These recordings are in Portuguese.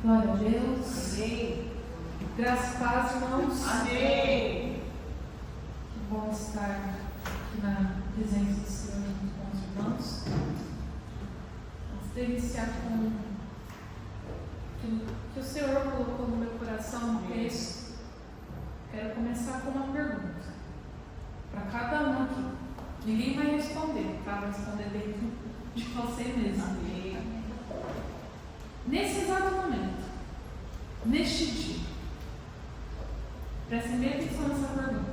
Glória a Deus. Amém. Graças e paz, irmãos. Amém. Que bom estar aqui na presença do Senhor junto com os irmãos. Antes de iniciar com que o Senhor colocou no meu coração um texto, quero começar com uma pergunta para cada um aqui. Ninguém vai responder, tá? Vai responder dentro de você mesmo. Amém. Nesse exato momento, neste dia, prestem bem atenção nessa pergunta.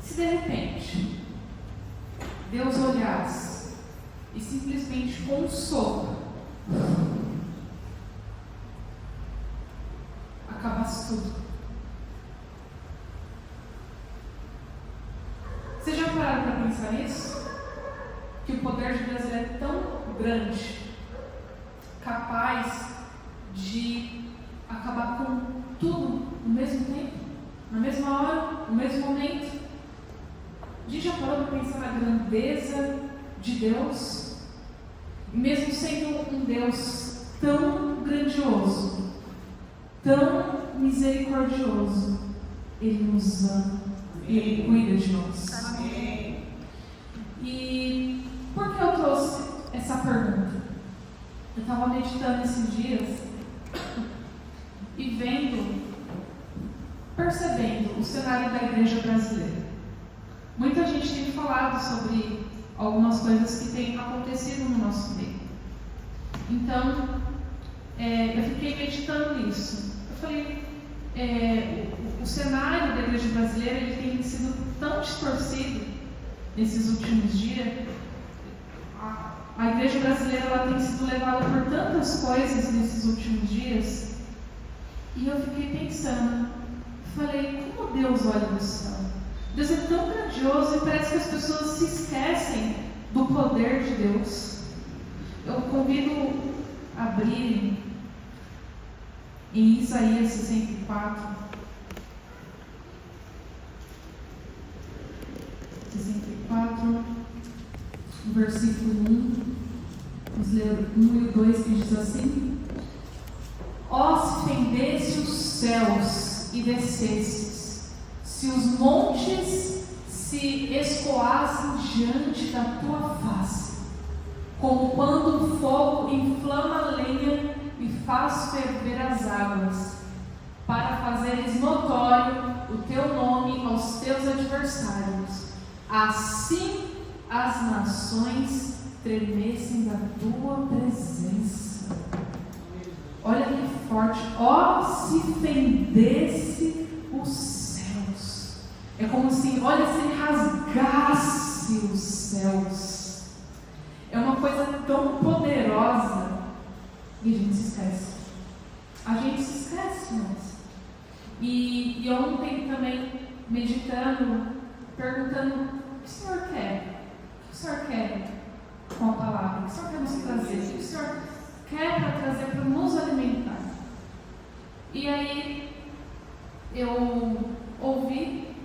Se de repente Deus olhasse e simplesmente com um sopro acabasse tudo, vocês já pararam para pensar nisso? Que o poder de Deus é tão grande, capaz de acabar com tudo no mesmo tempo, na mesma hora, no mesmo momento. A gente já parou para pensar na grandeza de Deus? E mesmo sendo um Deus tão grandioso, tão misericordioso, Ele nos ama e Ele cuida de nós. Amém. E por que eu trouxe essa pergunta? Eu estava meditando esses dias e percebendo o cenário da igreja brasileira. Muita gente tem falado sobre algumas coisas que têm acontecido no nosso meio. Então, eu fiquei meditando nisso. Eu falei, o cenário da igreja brasileira ele tem sido tão distorcido nesses últimos dias. A igreja brasileira ela tem sido levada por tantas coisas nesses últimos dias. E eu fiquei pensando, falei, como Deus olha do céu? Deus é tão grandioso e parece que as pessoas se esquecem do poder de Deus. Eu convido a abrirem em Isaías 64. 64, versículo 1. Vamos ler 1 e 2 que diz assim: Ó, se fendesse os céus e descesses, se os montes se escoassem diante da tua face, como quando o fogo inflama a lenha e faz ferver as águas, para fazeres notório o teu nome aos teus adversários, assim as nações tremessem da tua presença. Olha que forte. Ó, se fendesse os céus. É como se, olha, se ele rasgasse os céus. É uma coisa tão poderosa e a gente se esquece. A gente se esquece, irmãos. E ontem também, meditando, perguntando: o que o Senhor quer? O que o Senhor quer com a palavra? O que o Senhor quer nos trazer? O que o Senhor quer para trazer, para nos alimentar? E aí eu ouvi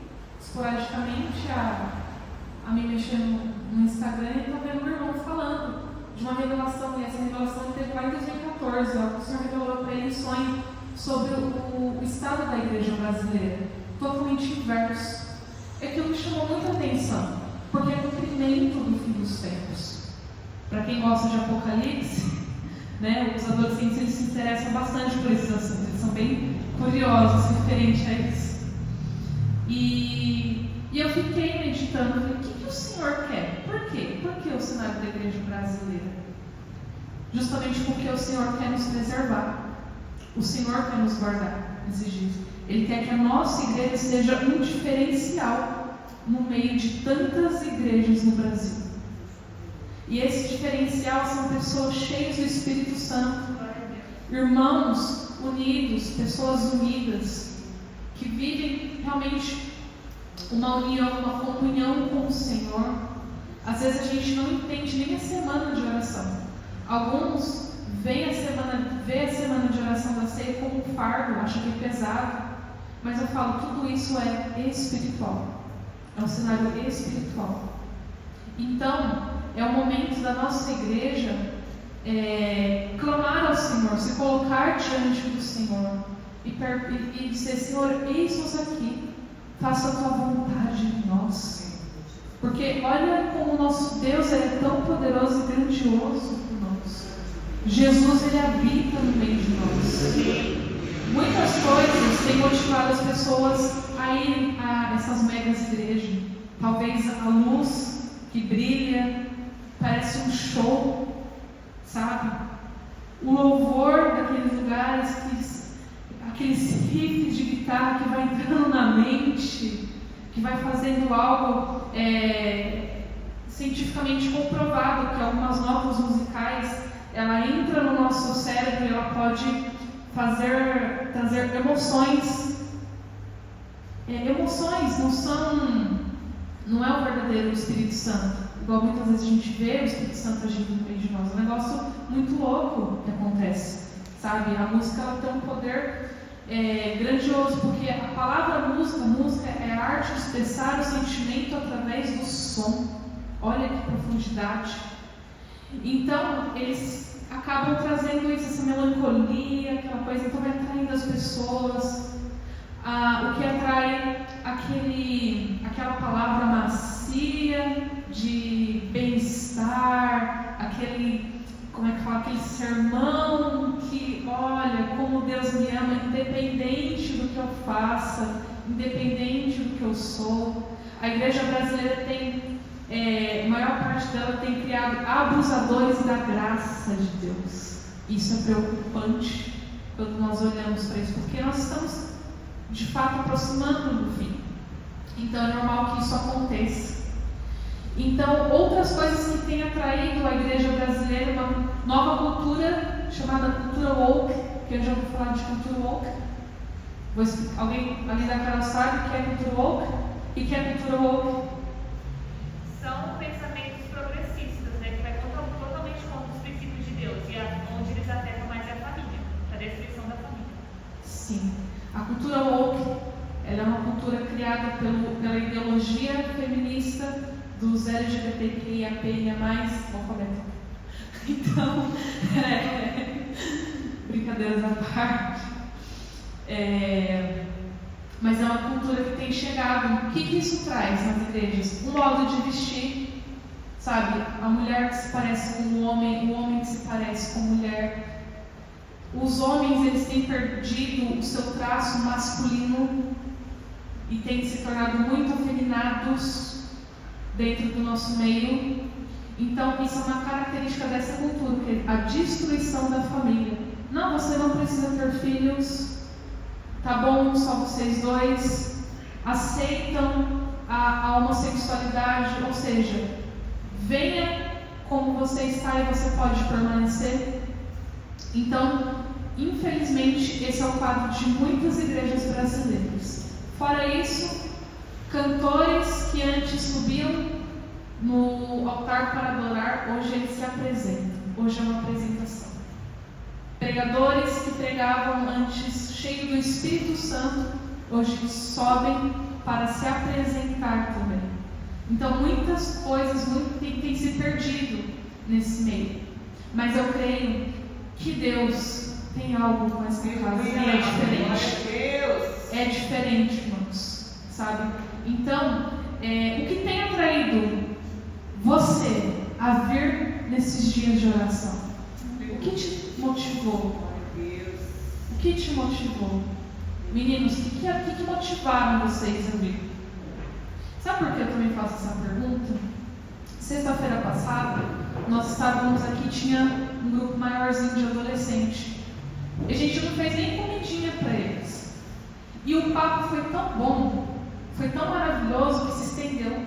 esporadicamente a me mexer no Instagram e estava vendo meu irmão falando de uma revelação, e essa revelação teve lá em 2014, ó, o Senhor revelou para ele um sonho sobre o estado da igreja brasileira, totalmente inverso. Aquilo me chamou muita atenção, porque é o cumprimento do fim dos tempos. Para quem gosta de Apocalipse, né, os adolescentes eles se interessam bastante por esses assuntos, eles são bem curiosos, referente a isso. E eu fiquei meditando, falei, o que o Senhor quer? Por quê? Por que o cenário da igreja brasileira? Justamente porque o Senhor quer nos preservar, o Senhor quer nos guardar nesses dias. Ele quer que a nossa igreja seja um diferencial no meio de tantas igrejas no Brasil. E esse diferencial são pessoas cheias do Espírito Santo, irmãos unidos, pessoas unidas, que vivem realmente uma união, uma comunhão com o Senhor. Às vezes a gente não entende nem a semana de oração. Alguns vê a semana de oração da ceia como um fardo, acham que é pesado. Mas eu falo, tudo isso é espiritual. É um cenário espiritual. Então, é o momento da nossa igreja clamar ao Senhor, se colocar diante do Senhor e dizer: Senhor, eis-nos aqui, faça a tua vontade em nós. Porque olha como o nosso Deus é tão poderoso e grandioso por nós. Jesus, Ele habita no meio de nós. Muitas coisas têm motivado as pessoas a irem a essas megas igrejas. Talvez a luz que brilha, parece um show, sabe? O louvor daqueles lugares, aqueles riffs de guitarra que vai entrando na mente, que vai fazendo algo cientificamente comprovado, que algumas notas musicais, ela entra no nosso cérebro e ela pode trazer emoções. Emoções não é o verdadeiro Espírito Santo. Igual muitas vezes a gente vê o Espírito Santo agindo no meio de nós. É um negócio muito louco que acontece, sabe? A música, ela tem um poder grandioso, porque a palavra música é a arte de expressar o sentimento através do som. Olha que profundidade. Então, eles acabam trazendo isso, essa melancolia, aquela coisa, então vai atraindo as pessoas. O que atrai aquela palavra macia de bem-estar, aquele sermão que, olha, como Deus me ama, independente do que eu faça, independente do que eu sou. A igreja brasileira a maior parte dela tem criado abusadores da graça de Deus. Isso é preocupante quando nós olhamos para isso, porque nós estamos de fato aproximando do fim. Então é normal que isso aconteça. Então, outras coisas que têm atraído a igreja brasileira, uma nova cultura chamada cultura woke, que eu já vou falar de cultura woke. Alguém ali da Carol sabe o que é cultura woke? O que é cultura woke? São pensamentos progressistas, né, que vai totalmente contra os princípios de Deus, e onde eles atacam mais a família, a destruição da família. Sim. A cultura woke, ela é uma cultura criada pela ideologia feminista dos LGBTQIA+, alfabeto. Então, brincadeiras à parte. Mas é uma cultura que tem chegado. O que isso traz nas igrejas? Um modo de vestir, sabe? A mulher que se parece com o homem que se parece com a mulher. Os homens, eles têm perdido o seu traço masculino e têm se tornado muito afeminados dentro do nosso meio. Então, isso é uma característica dessa cultura, que é a destruição da família. Não, você não precisa ter filhos, tá bom, só vocês dois. Aceitam a homossexualidade, ou seja, venha como você está e você pode permanecer. Então, infelizmente, esse é o quadro de muitas igrejas brasileiras. Fora isso, cantores que antes subiam no altar para adorar, hoje eles se apresentam. Hoje é uma apresentação. Pregadores que pregavam antes cheio do Espírito Santo, hoje sobem para se apresentar também. Então, muitas coisas têm se perdido nesse meio. Mas eu creio que Deus tem algo com essa casa e é diferente. É diferente, irmãos, sabe? Então, o que tem atraído você a vir nesses dias de oração? O que te motivou? O que te motivou? Meninos, o que motivaram vocês a vir? Sabe por que eu também faço essa pergunta? Sexta-feira passada, nós estávamos aqui, tinha um grupo maiorzinho de adolescente. E a gente não fez nem comidinha para eles. E o papo foi tão bom, foi tão maravilhoso que se estendeu.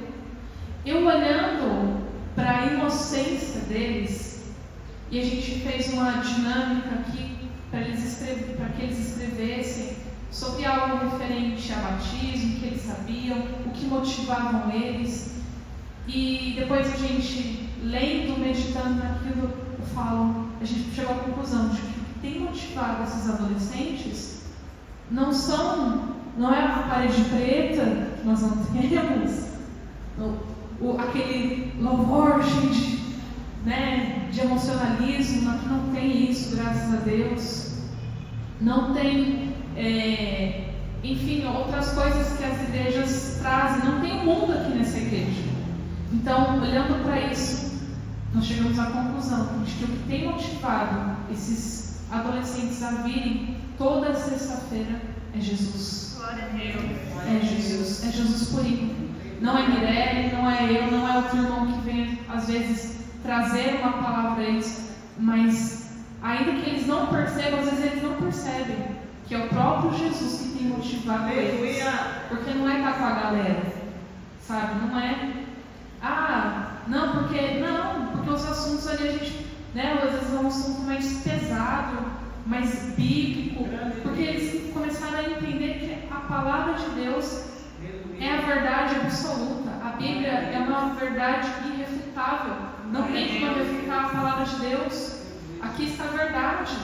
Eu olhando para a inocência deles, e a gente fez uma dinâmica aqui para que eles escrevessem sobre algo referente a batismo, que eles sabiam, o que motivavam eles. E depois a gente, lendo, meditando naquilo, a gente chegou à conclusão de que o que tem motivado esses adolescentes não é a parede preta que nós não temos, aquele louvor cheio de emocionalismo, aqui não tem isso, graças a Deus. Não tem, enfim, outras coisas que as igrejas trazem. Não tem o mundo aqui nessa igreja. Então, olhando para isso, nós chegamos à conclusão de que o que tem motivado esses adolescentes a virem toda sexta-feira é Jesus. Glória a Deus. É Jesus. É Jesus purinho. Não é Mirelle, não é eu, não é outro irmão que vem, às vezes, trazer uma palavra a eles, mas ainda que eles não percebam, às vezes eles não percebem que é o próprio Jesus que tem motivado eles. Porque não é estar com a galera, sabe? Não é, porque os assuntos ali a gente, né, às vezes é um assunto mais pesado, mais bíblico, porque eles começaram a entender que a palavra de Deus é a verdade absoluta. A Bíblia é uma verdade irrefutável. Não tem como refutar a palavra de Deus. Aqui está a verdade.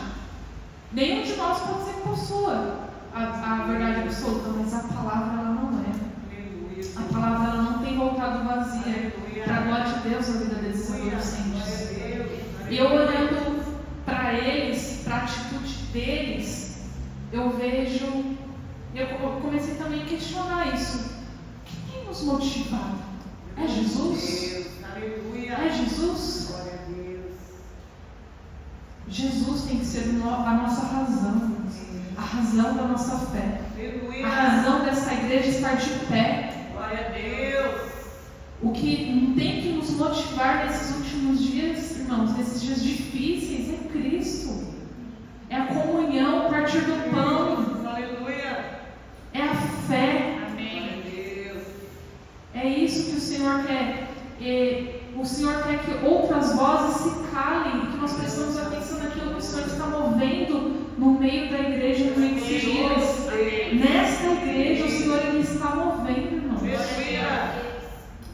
Nenhum de nós pode ser que possua a verdade absoluta, mas a palavra ela não é. A palavra ela não tem voltado vazia para a glória de Deus na vida desses adolescentes. E eu olhando para eles, para a atitude deles, eu comecei também a questionar isso. O que tem nos motivado? É Jesus? É Jesus? Jesus tem que ser a nossa razão, a razão da nossa fé, a razão dessa igreja estar de pé. Glória a Deus. O que tem que nos motivar nesses últimos dias, irmãos, nesses dias difíceis, é Cristo, é a comunhão, o partir do pão, Aleluia. é a fé. Amém. É isso que o Senhor quer. O Senhor quer que outras vozes se calem, que nós prestamos atenção naquilo que o Senhor está movendo no meio da igreja, no meio desses dias. Nesta igreja, o Senhor ele está movendo, irmãos.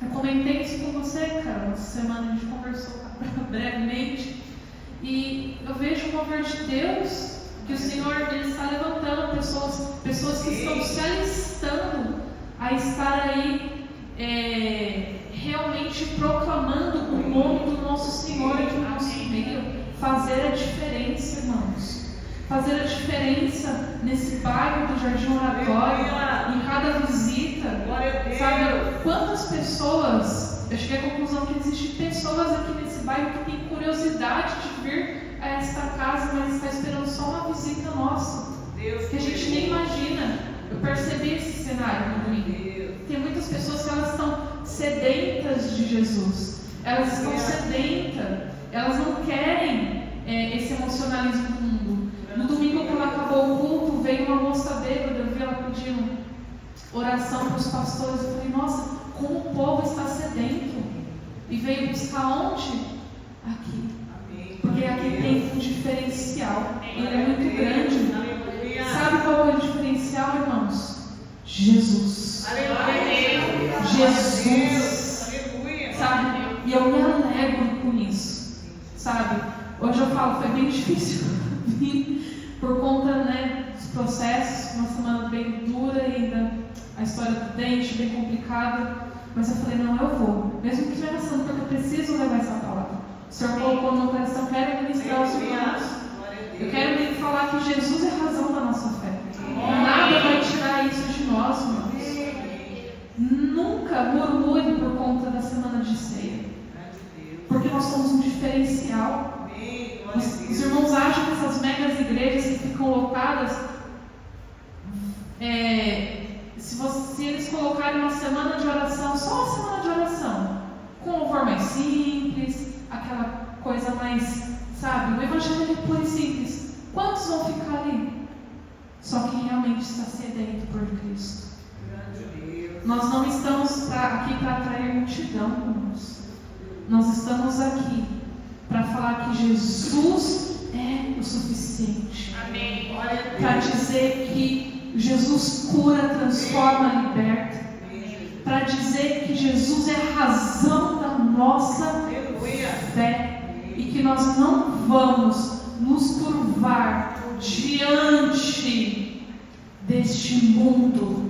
Eu comentei isso com você, cara. Essa semana a gente conversou brevemente. E eu vejo o mover de Deus, que o Senhor ele está levantando pessoas que estão se alistando a estar aí realmente proclamando o nome do nosso Senhor aqui no nosso meio. Fazer a diferença, irmãos. Fazer a diferença nesse bairro do Jardim Oratório, em cada visita. Sabe, quantas pessoas, eu cheguei à conclusão que existem pessoas aqui nesse bairro que têm curiosidade de vir a esta casa, mas está esperando só uma visita nossa, que a gente nem imagina. Eu percebi esse cenário no domingo. Tem muitas pessoas que elas estão sedentas de Jesus, elas estão sedentas, elas não querem esse emocionalismo do mundo. No domingo, quando acabou o culto, veio uma moça bêbada, eu vi ela pedindo oração para os pastores. Eu falei, nossa, como o povo está sedento. E veio buscar onde? Aqui. Porque aqui tem um diferencial. Ele é muito grande. Sabe qual é o diferencial, irmãos? Jesus. Jesus. Sabe? E eu me alegro com isso. Sabe? Hoje eu falo, foi bem difícil por conta, né, dos processos, uma semana bem dura ainda, a história do dente bem complicada, mas eu falei, não, eu vou, mesmo que estiver passando, porque eu preciso levar essa palavra. O Senhor colocou no meu coração, eu quero ministrar aos irmãos, eu quero falar que Jesus é a razão da nossa fé. Nada vai tirar isso de nós, irmãos. Nunca murmure por conta da semana de ceia, porque nós somos um diferencial. Os irmãos acham que essas megas igrejas que ficam lotadas, se eles colocarem uma semana de oração, só uma semana de oração, com um louvor mais simples, aquela coisa mais, sabe, o evangelho é puro e simples, quantos vão ficar ali? Só quem realmente está sedento por Cristo. Nós não estamos aqui para atrair multidão, irmãos. Nós estamos aqui para falar que Jesus é o suficiente. Amém. Para dizer que Jesus cura, transforma, liberta. Para dizer que Jesus é a razão da nossa fé. E que nós não vamos nos curvar diante deste mundo.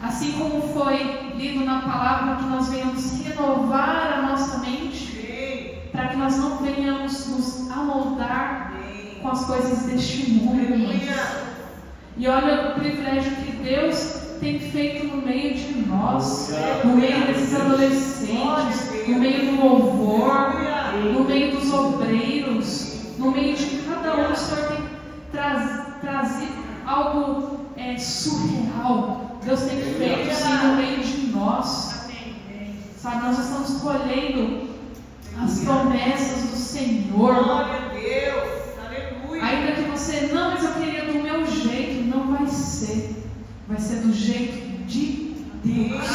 Assim como foi lido na palavra, que nós venhamos renovar a nossa mente, para que nós não venhamos nos amoldar com as coisas deste mundo. E olha o privilégio que Deus tem feito no meio de nós, no meio desses adolescentes, no meio do louvor, no meio dos obreiros, no meio de cada um. O Senhor tem trazido algo surreal. Deus tem feito assim no meio de nós. Sabe, nós estamos colhendo as promessas do Senhor. Glória a Deus, aleluia. Ainda que você, não, mas eu queria do meu jeito, não vai ser. Vai ser do jeito de Deus.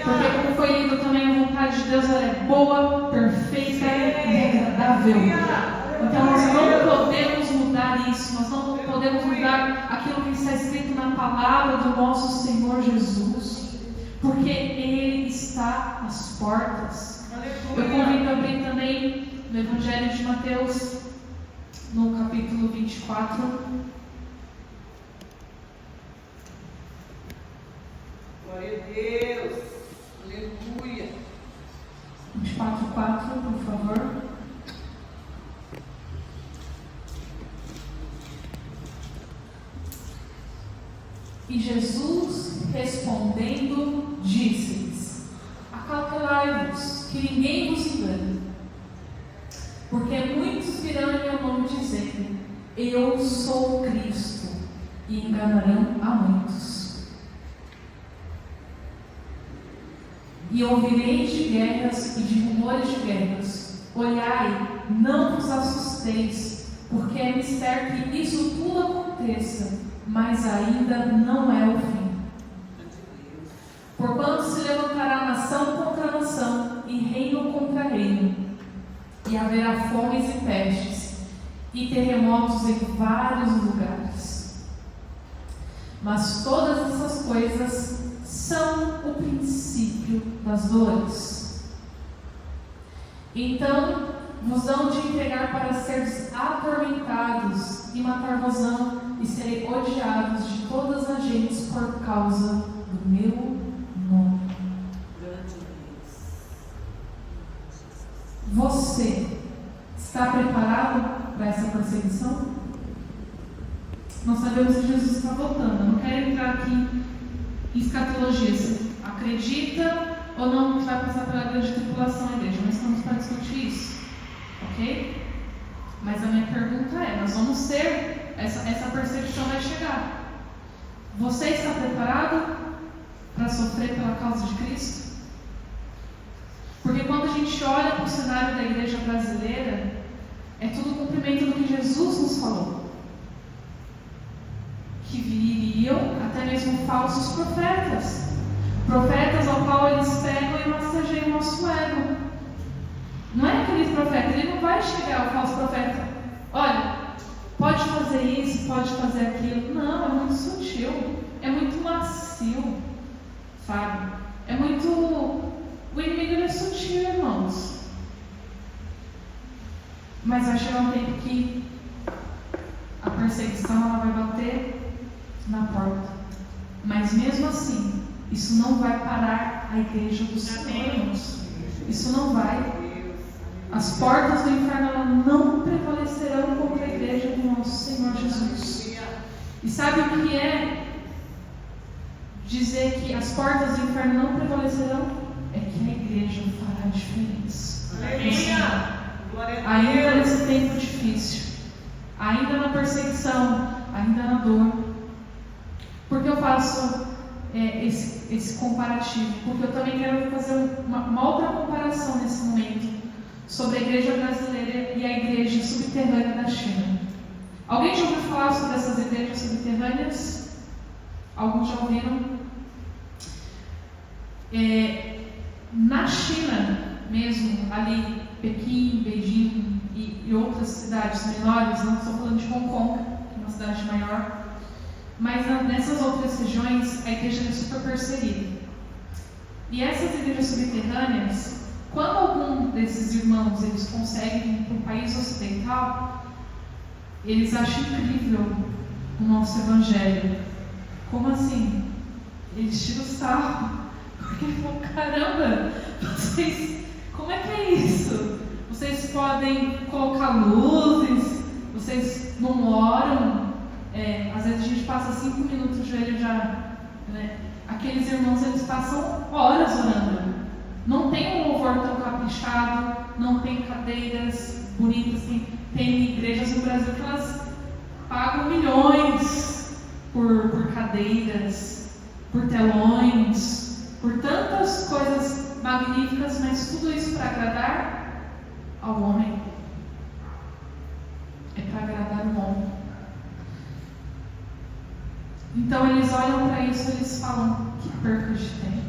Porque como foi lido também, a vontade de Deus ela é boa, perfeita e agradável. Então nós não podemos mudar isso, nós não podemos mudar aquilo que está escrito na palavra do nosso Senhor Jesus, porque Ele está às portas. Eu convido a abrir também no Evangelho de Mateus, no capítulo 24. Glória a Deus, aleluia. 24:4, por favor. E Jesus, respondendo, disse-lhes: acautelai-vos, que ninguém vos engane. Porque muitos virão em meu nome dizendo: eu sou o Cristo, e enganarão a muitos. E ouvireis de guerras e de rumores de guerras. Olhai, não vos assusteis, porque é mistério que isso tudo aconteça, mas ainda não é o fim. Porquanto se levantará nação contra nação, e reino contra reino, e haverá fomes e pestes, e terremotos em vários lugares. Mas todas essas coisas são o princípio das dores. Então vos hão de entregar para seres atormentados, e matar-vos-ão, e serem odiados de todas as gentes por causa do meu nome. Você está preparado para essa perseguição? Nós sabemos que Jesus está voltando. Eu não quero entrar aqui em escatologia. Você acredita ou não que vai passar pela grande tribulação na igreja? Nós estamos para discutir isso, ok? Mas a minha pergunta é: nós vamos ter, essa perseguição vai chegar. Você está preparado para sofrer pela causa de Cristo? Porque quando a gente olha para o cenário da igreja brasileira, é tudo cumprimento do que Jesus nos falou. Que viriam até mesmo falsos profetas. Profetas ao qual eles pegam e massageiam o nosso ego. Não é aquele profeta, ele não vai chegar ao falso profeta: olha, pode fazer isso, pode fazer aquilo. Não, é muito sutil, é muito macio, sabe? É muito... O inimigo é sutil, irmãos. Mas vai chegar um tempo que a perseguição ela vai bater na porta. Mas mesmo assim, isso não vai parar a igreja do Senhor, irmãos. Isso não vai. As portas do inferno ela não prevalecerão contra a igreja do nosso Senhor Jesus. E sabe o que é dizer que as portas do inferno não prevalecerão? É que a igreja fará diferença. Ainda nesse tempo difícil, ainda na perseguição, ainda na dor. Por que eu faço esse comparativo? Porque eu também quero fazer uma outra comparação nesse momento sobre a igreja brasileira e a igreja subterrânea da China. Alguém já ouviu falar sobre essas igrejas subterrâneas? Alguns já ouviram? Na China mesmo, ali, Pequim, Beijing e outras cidades menores, não estou falando de Hong Kong, que é uma cidade maior, mas nessas outras regiões a igreja é super perseguida. E essas igrejas subterrâneas, quando algum desses irmãos eles conseguem ir para um país ocidental, eles acham incrível o nosso evangelho. Como assim? Eles tiram o sarro. Porque falam: caramba, vocês, como é que é isso? vocês podem colocar luzes, vocês não oram. Às vezes a gente passa 5 minutos, o joelho já... Né? Aqueles irmãos, eles passam horas orando. Não tem um louvor tão caprichado, não tem cadeiras bonitas. Tem igrejas no Brasil que elas pagam milhões por cadeiras, por telões, por tantas coisas magníficas, mas tudo isso para agradar ao homem. É para agradar o homem. Então eles olham para isso e eles falam: que perca de tempo.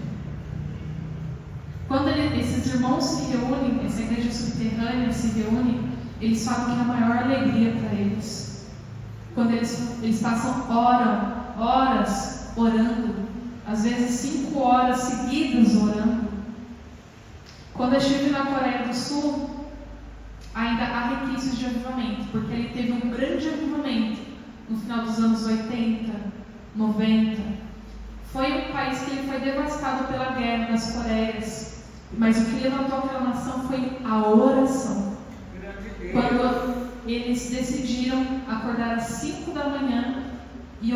Quando esses irmãos se reúnem, essa igreja subterrânea se reúne, eles falam que é a maior alegria para eles. Quando eles passam horas orando, às vezes 5 horas seguidas orando. Quando eu estive na Coreia do Sul, ainda há requisitos de avivamento, porque ele teve um grande avivamento no final dos anos 80, 90. Foi um país que ele foi devastado pela guerra das Coreias, mas o que levantou aquela nação foi a oração. Quando eles decidiram acordar às 5 da manhã e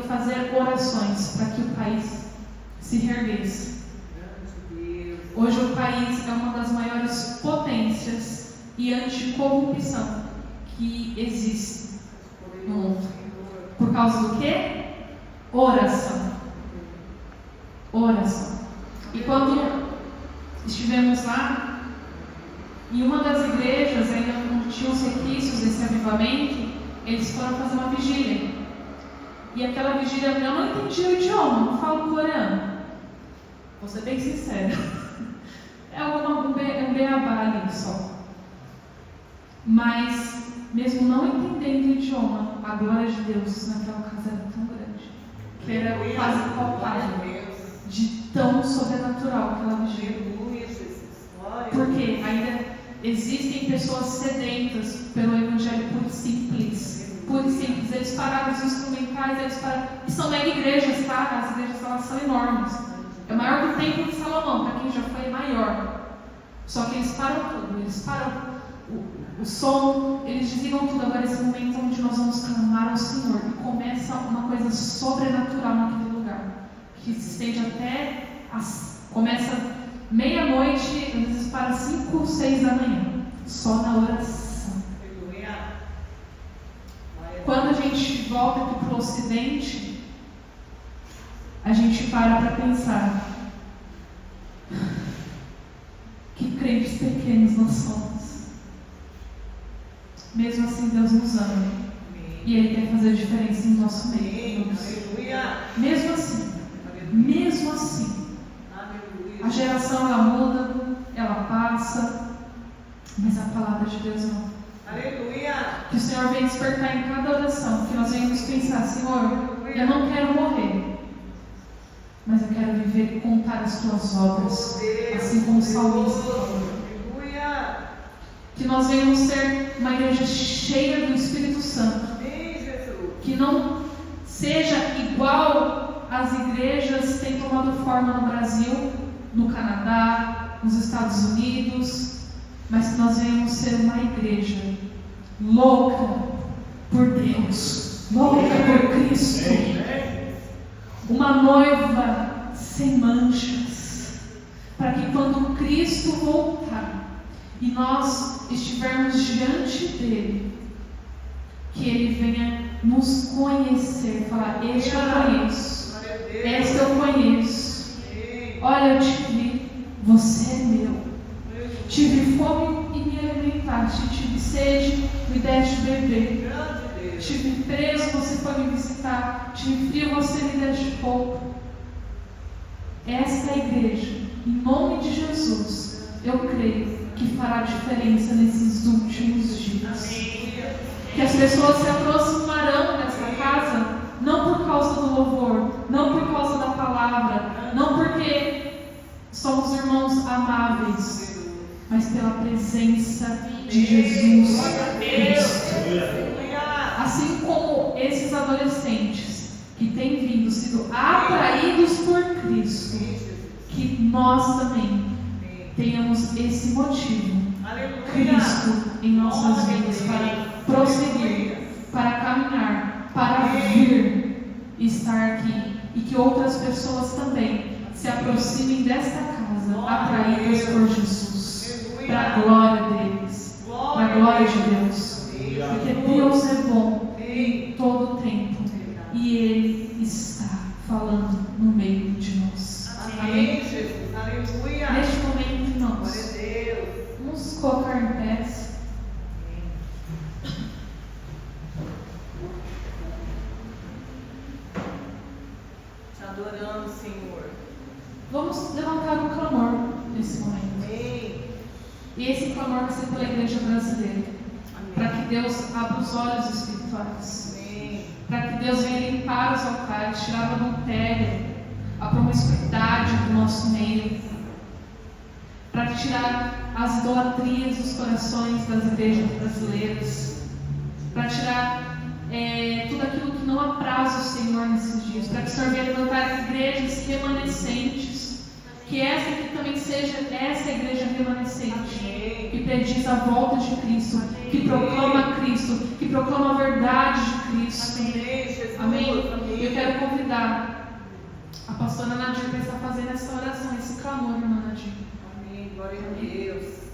fazer orações para que o país se reerguesse. Hoje o país é uma das maiores potências e anticorrupção que existe no mundo. Por causa do quê? Oração. Oração. E quando estivemos lá, em uma das igrejas, ainda não tinha os requisitos desse avivamento, eles foram fazer uma vigília. E aquela vigília, eu não entendi o idioma, não falo coreano. Vou ser bem sincera. É um beabá ali só. Mas, mesmo não entendendo o idioma, a glória de Deus naquela casa era tão grande, que era quase palpável, de tão sobrenatural aquela vigília. Porque ainda existem pessoas sedentas pelo evangelho puro e simples. Puro e simples. Eles pararam os instrumentais, e são mega igrejas, tá? As igrejas elas são enormes. É maior que o templo de Salomão, para quem já foi, é maior. Só que eles param tudo, eles param o som, eles desligam tudo. Agora esse momento onde nós vamos clamar ao Senhor, e começa uma coisa sobrenatural naquele lugar, que se estende até começa meia-noite, às vezes para 5, 6 da manhã, só na oração. Quando a gente volta aqui para o Ocidente, a gente para pensar: que crentes pequenos nós somos. Mesmo assim, Deus nos ama. E Ele quer fazer diferença no nosso meio. Mesmo assim. A geração ela muda, ela passa, mas a palavra de Deus não. Aleluia! Que o Senhor venha despertar em cada oração, que nós venhamos pensar: Senhor, eu não quero morrer, mas eu quero viver e contar as tuas obras, assim como o salmista falou. Que nós venhamos ser uma igreja cheia do Espírito Santo, que não seja igual às igrejas que têm tomado forma no Brasil, no Canadá, nos Estados Unidos, mas que nós venhamos ser uma igreja louca por Deus, louca por Cristo, uma noiva sem manchas, para que quando Cristo voltar e nós estivermos diante dele, que ele venha nos conhecer, falar: este eu conheço, esta eu conheço. Olha, eu te vi, você é meu. Tive fome e me alimentaste, tive sede, me deste beber. Tive preso, você foi me visitar. Tive frio, você me deste pouco. Esta igreja, em nome de Jesus, eu creio que fará diferença nesses últimos dias. Que as pessoas se aproximarão dessa casa, não por causa do louvor, não por causa da palavra, não porque somos irmãos amáveis, mas pela presença de Jesus Cristo. Assim como esses adolescentes que têm vindo, sido atraídos por Cristo, que nós também tenhamos esse motivo Aleluia. Cristo em nossas vidas para prosseguir, para caminhar, para vir e estar aqui. E que outras pessoas também se aproximem desta casa, atraídas por Jesus, para a glória deles, para a glória de Deus. Porque Deus é bom em todo o tempo e Ele está falando no meio de nós. Amém, Jesus. Aleluia. Neste momento, irmãos, Glória a Deus. vamos colocar em pé. Te adoramos, Senhor. Vamos levantar um clamor nesse momento. Amém. E esse clamor vai ser pela igreja brasileira. Para que Deus abra os olhos espirituais. Amém. Para que Deus venha limpar os altares, tirar a adultério, a promiscuidade do nosso meio. Para tirar as idolatrias dos corações das igrejas brasileiras. Para tirar tudo aquilo que não apraz o Senhor nesses dias. Para que o Senhor venha levantar igrejas remanescentes. Que essa aqui também seja essa igreja remanescente. Amém. Que prediz a volta de Cristo. Que proclama Cristo. Que proclama a verdade de Cristo. Amém, Jesus. Amém? Amém. Eu quero convidar a pastora Nadir para estar fazendo essa oração, esse clamor, irmã Nadir. Amém. Glória a Deus.